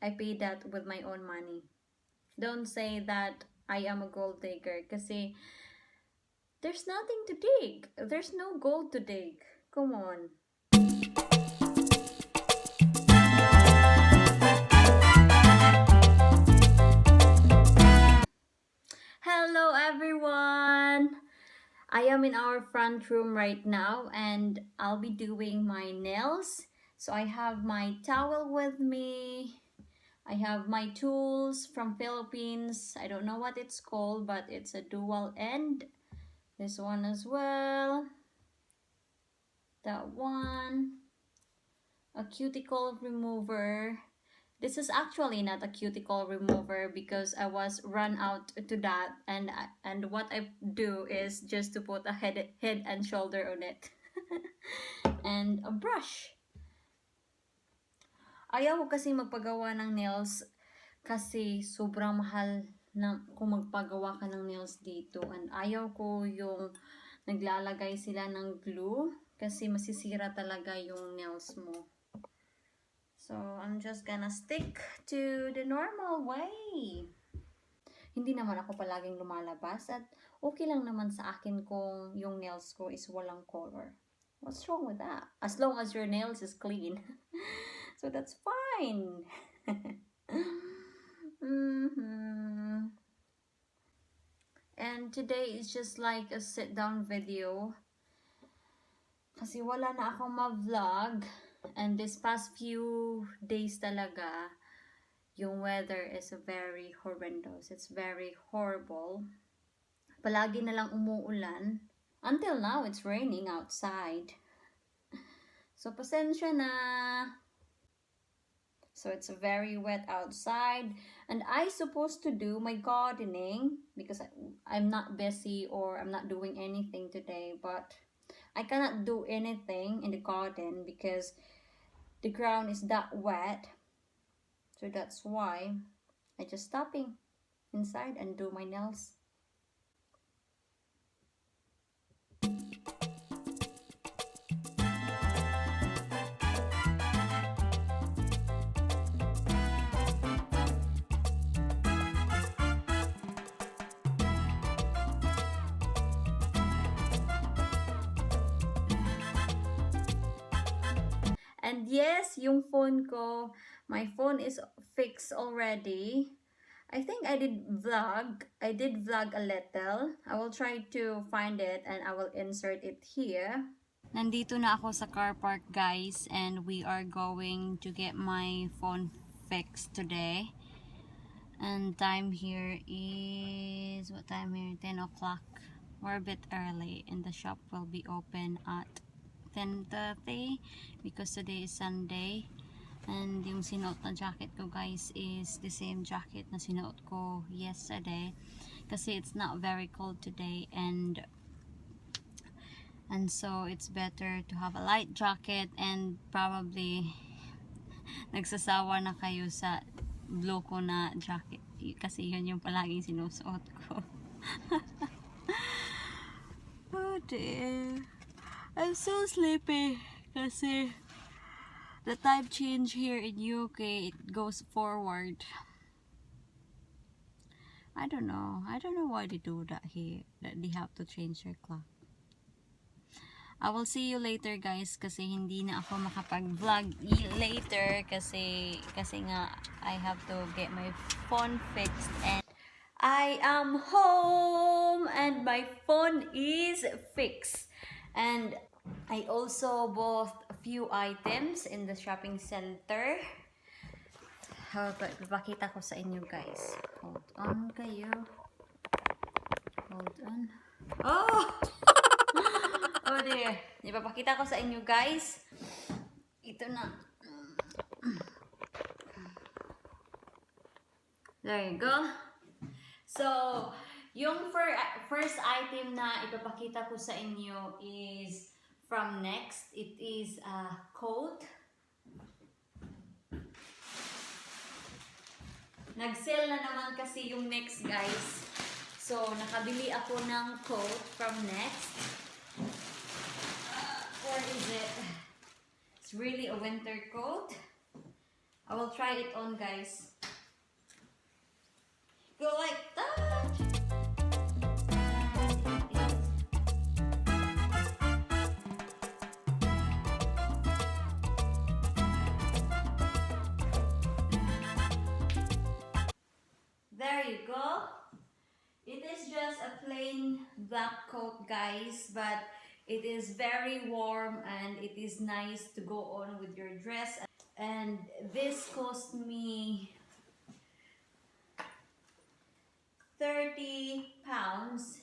I paid that with my own money. Don't say that I am a gold digger kasi there's nothing to dig. There's no gold to dig. Come on. Hello everyone! I am in our front room right now and I'll be doing my nails. So I have my towel with me. I have my tools from Philippines. I don't know what it's called, but it's a dual end. This one as well. That one. A cuticle remover. This is actually not a cuticle remover because I was run out to that, and what I do is just to put a head and shoulder on it. And a brush. Ayaw ko kasi magpagawa ng nails kasi sobrang mahal na kung magpagawa ka ng nails dito, and ayaw ko yung naglalagay sila ng glue kasi masisira talaga yung nails mo. So, I'm just gonna stick to the normal way. Hindi naman ako palaging lumalabas at okay lang naman sa akin kung yung nails ko is walang color. What's wrong with that? As long as your nails is clean. So, that's fine. And today is just like a sit-down video. Kasi wala na akong ma-vlog. And this past few days talaga, yung weather is very horrendous. It's very horrible. Palagi na lang umuulan. Until now, it's raining outside. So, pasensya na. So, it's very wet outside. And I supposed to do my gardening because I'm not busy or I'm not doing anything today. But I cannot do anything in the garden because the ground is that wet. So that's why I just stopping inside and do my nails. And yes, yung phone ko, my phone is fixed already. I think I did vlog a little. I will try to find it and I will insert it here. Nandito na ako sa car park, guys, and we are going to get my phone fixed today. And time here is, what time here? 10 o'clock. We're a bit early and the shop will be open at 10:30 because today is Sunday. And yung sinuot na jacket ko, guys, is the same jacket na sinuot ko yesterday kasi it's not very cold today, and so it's better to have a light jacket. And probably nagsasawa na kayo sa blue ko na jacket kasi yun yung palaging sinusuot ko. Oh dear, I'm so sleepy kasi the time change here in UK, it goes forward. I don't know why they do that here, that they have to change their clock. I will see you later, guys, kasi hindi na ako makapag-vlog later kasi nga I have to get my phone fixed and I am home and my phone is fixed. And I also bought a few items in the shopping center. Ipapakita ko sa inyo, guys. Hold on kayo. Hold on. Oh! Oh dear. Ipapakita ko sa inyo, guys. Ito na. There you go. So, yung first item na ipapakita ko sa inyo is from Next. It is a coat. Nag-sale na naman kasi yung Next, guys. So, nakabili ako ng coat from Next. Where is it? It's really a winter coat. I will try it on, guys. Go like that. There you go. It is just a plain black coat, guys, but it is very warm and it is nice to go on with your dress. And this cost me 30 pounds.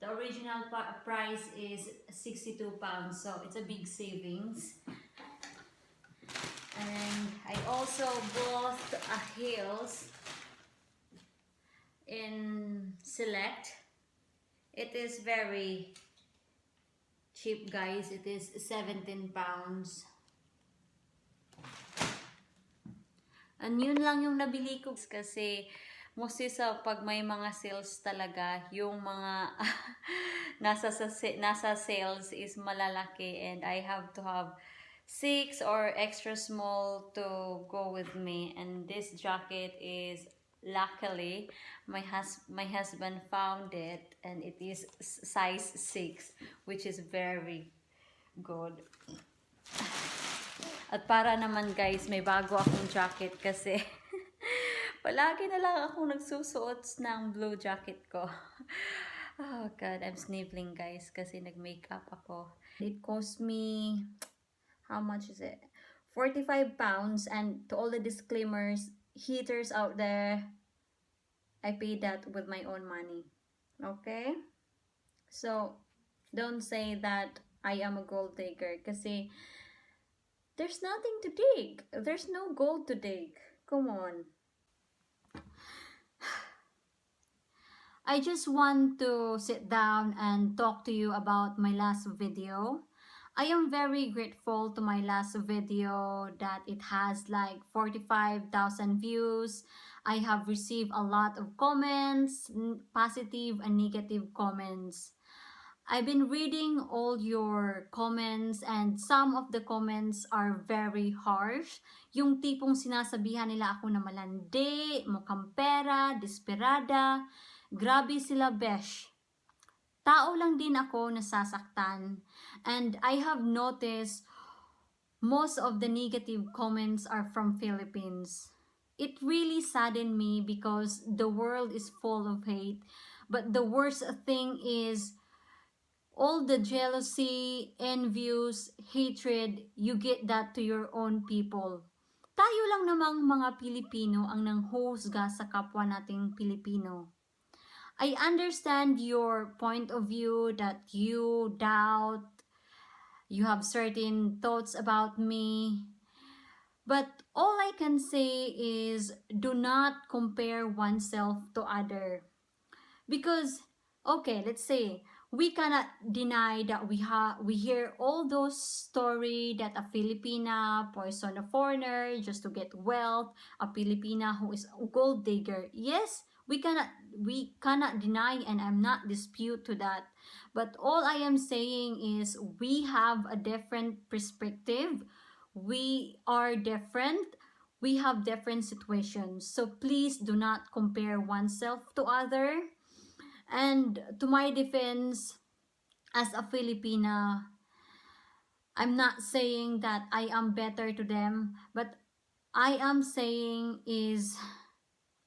The original price is 62 pounds, so it's a big savings. And I also bought a heels in Select. It is very cheap, guys. It is 17 pounds. And yun lang yung nabili ko kasi mostly sa pag may mga sales talaga, yung mga nasa sales is malalaki and I have to have 6 or extra small to go with me. And this jacket is luckily my husband found it and it is size 6, which is very good. At para naman, guys, may bago akong jacket kasi palagi na lang akong nagsusuot ng blue jacket ko. Oh God, I'm sniffling, guys, kasi nag-makeup ako. It cost me, how much is it? 45 pounds, and to all the disclaimers, haters out there, I paid that with my own money. Okay? So, don't say that I am a gold digger kasi there's nothing to dig. There's no gold to dig. Come on. I just want to sit down and talk to you about my last video. I am very grateful to my last video that it has like 45,000 views. I have received a lot of comments, positive and negative comments. I've been reading all your comments and some of the comments are very harsh. Yung tipong sinasabihan nila ako na malandi, mukhang pera, desperada. Grabe sila Besh. Tao lang din ako nasasaktan. And I have noticed most of the negative comments are from Philippines. It really saddened me because the world is full of hate. But the worst thing is all the jealousy, envious, hatred, you get that to your own people. Tayo lang namang mga Pilipino ang nanghusga sa kapwa nating Pilipino. I understand your point of view that you doubt, you have certain thoughts about me. But all I can say is do not compare oneself to other. Because, okay, let's say, we cannot deny that we hear all those story that a Filipina poison a foreigner just to get wealth, a Filipina who is a gold digger. Yes, we cannot deny, and I'm not dispute to that. But all I am saying is we have a different perspective. We are different. We have different situations. So please do not compare oneself to other. And to my defense, as a Filipina, I'm not saying that I am better to them, but I am saying is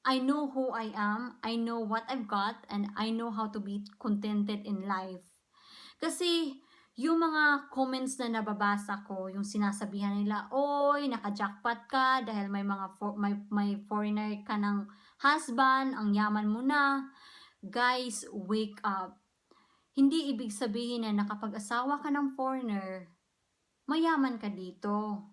I know who I am, I know what I've got, and I know how to be contented in life. Kasi yung mga comments na nababasa ko, yung sinasabihan nila, oy, naka-jackpot ka dahil may mga may foreigner ka ng husband, ang yaman mo na. Guys, wake up. Hindi ibig sabihin na nakapag-asawa ka ng foreigner, mayaman ka dito.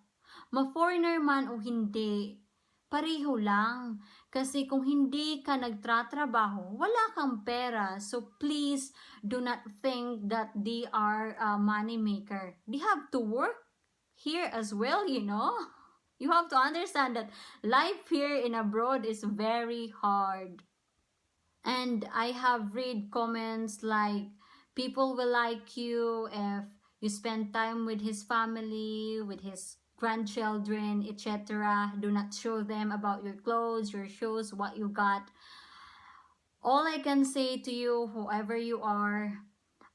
Ma-foreigner man o hindi, pareho lang. Kasi kung hindi ka nagtratrabaho, wala kang pera. So please do not think that they are a money maker. They have to work here as well, you know. You have to understand that life here in abroad is very hard. And I have read comments like, people will like you if you spend time with his family, with his grandchildren, etc. Do not show them about your clothes, your shoes, what you got. All I can say to you, whoever you are,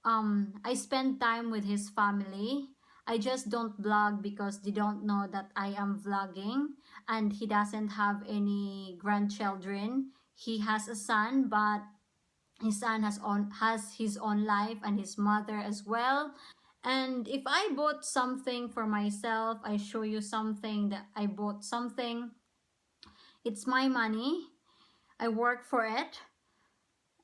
I spend time with his family. I just don't vlog because they don't know that I am vlogging, and he doesn't have any grandchildren. He has a son, but his son has his own life and his mother as well. And if I bought something for myself, I show you something that I bought something, it's my money. I work for it,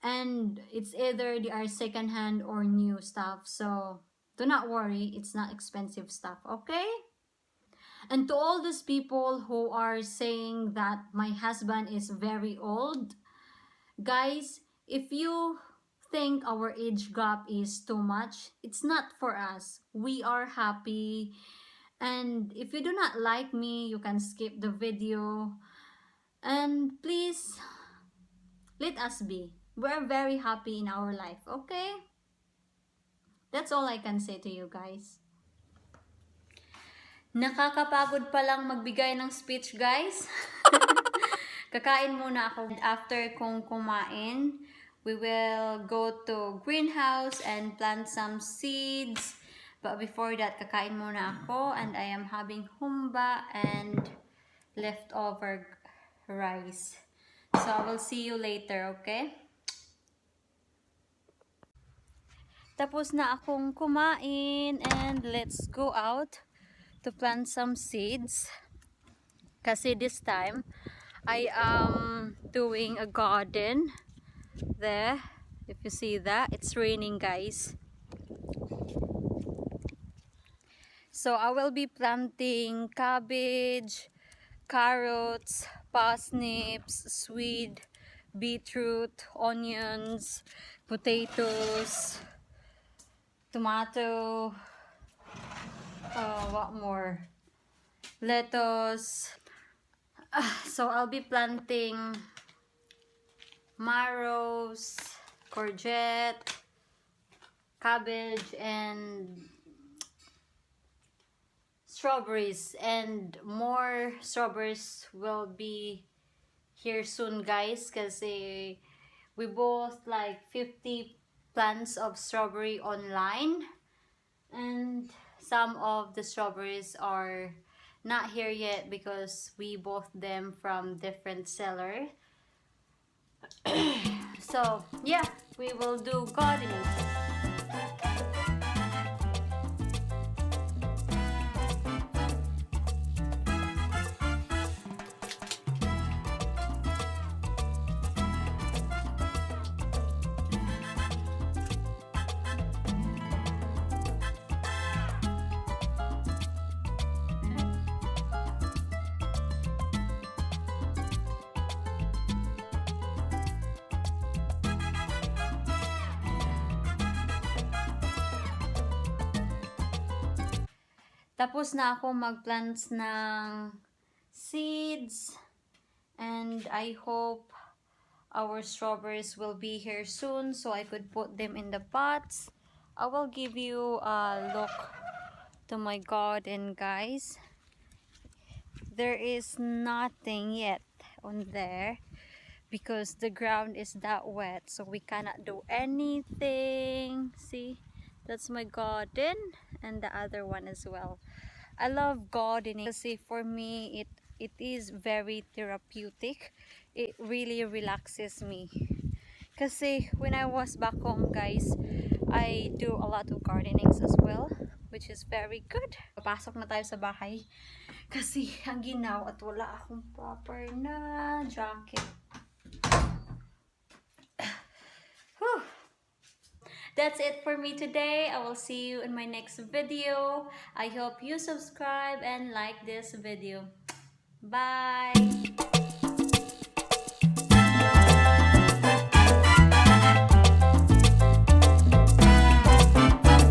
and it's either they are secondhand or new stuff. So do not worry, it's not expensive stuff, okay? And to all those people who are saying that my husband is very old, guys, if you think our age gap is too much, it's not for us. We are happy. And if you do not like me, you can skip the video. And please, let us be. We're very happy in our life, okay? That's all I can say to you guys. Nakakapagod palang magbigay ng speech, guys. Kakain muna ako. After kong kumain, we will go to greenhouse and plant some seeds. But before that, kakain muna ako, and I am having humba and leftover rice. So I will see you later, okay? Tapos na akong kumain, and let's go out to plant some seeds. Kasi this time, I am doing a garden there. If you see that, it's raining, guys. So I will be planting cabbage, carrots, parsnips, sweet, beetroot, onions, potatoes, tomato, what more? Lettuce. So I'll be planting marrows, courgette, cabbage, and strawberries. And more strawberries will be here soon, guys, because we bought like 50 plants of strawberry online, and some of the strawberries are not here yet because we bought them from different seller. So yeah, we will do gardening. Tapos na ako mag-plants ng seeds, and I hope our strawberries will be here soon so I could put them in the pots. I will give you a look to my garden, guys. There is nothing yet on there because the ground is that wet, so we cannot do anything. See, that's my garden, and the other one as well. I love gardening because for me it is very therapeutic. It really relaxes me. Kasi when I was back home, guys, I do a lot of gardenings as well, which is very good. Papasok na tayo sa bahay kasi ang ginaw at wala akong proper na jacket. Whew. That's it for me today. I will see you in my next video. I hope you subscribe and like this video. Bye!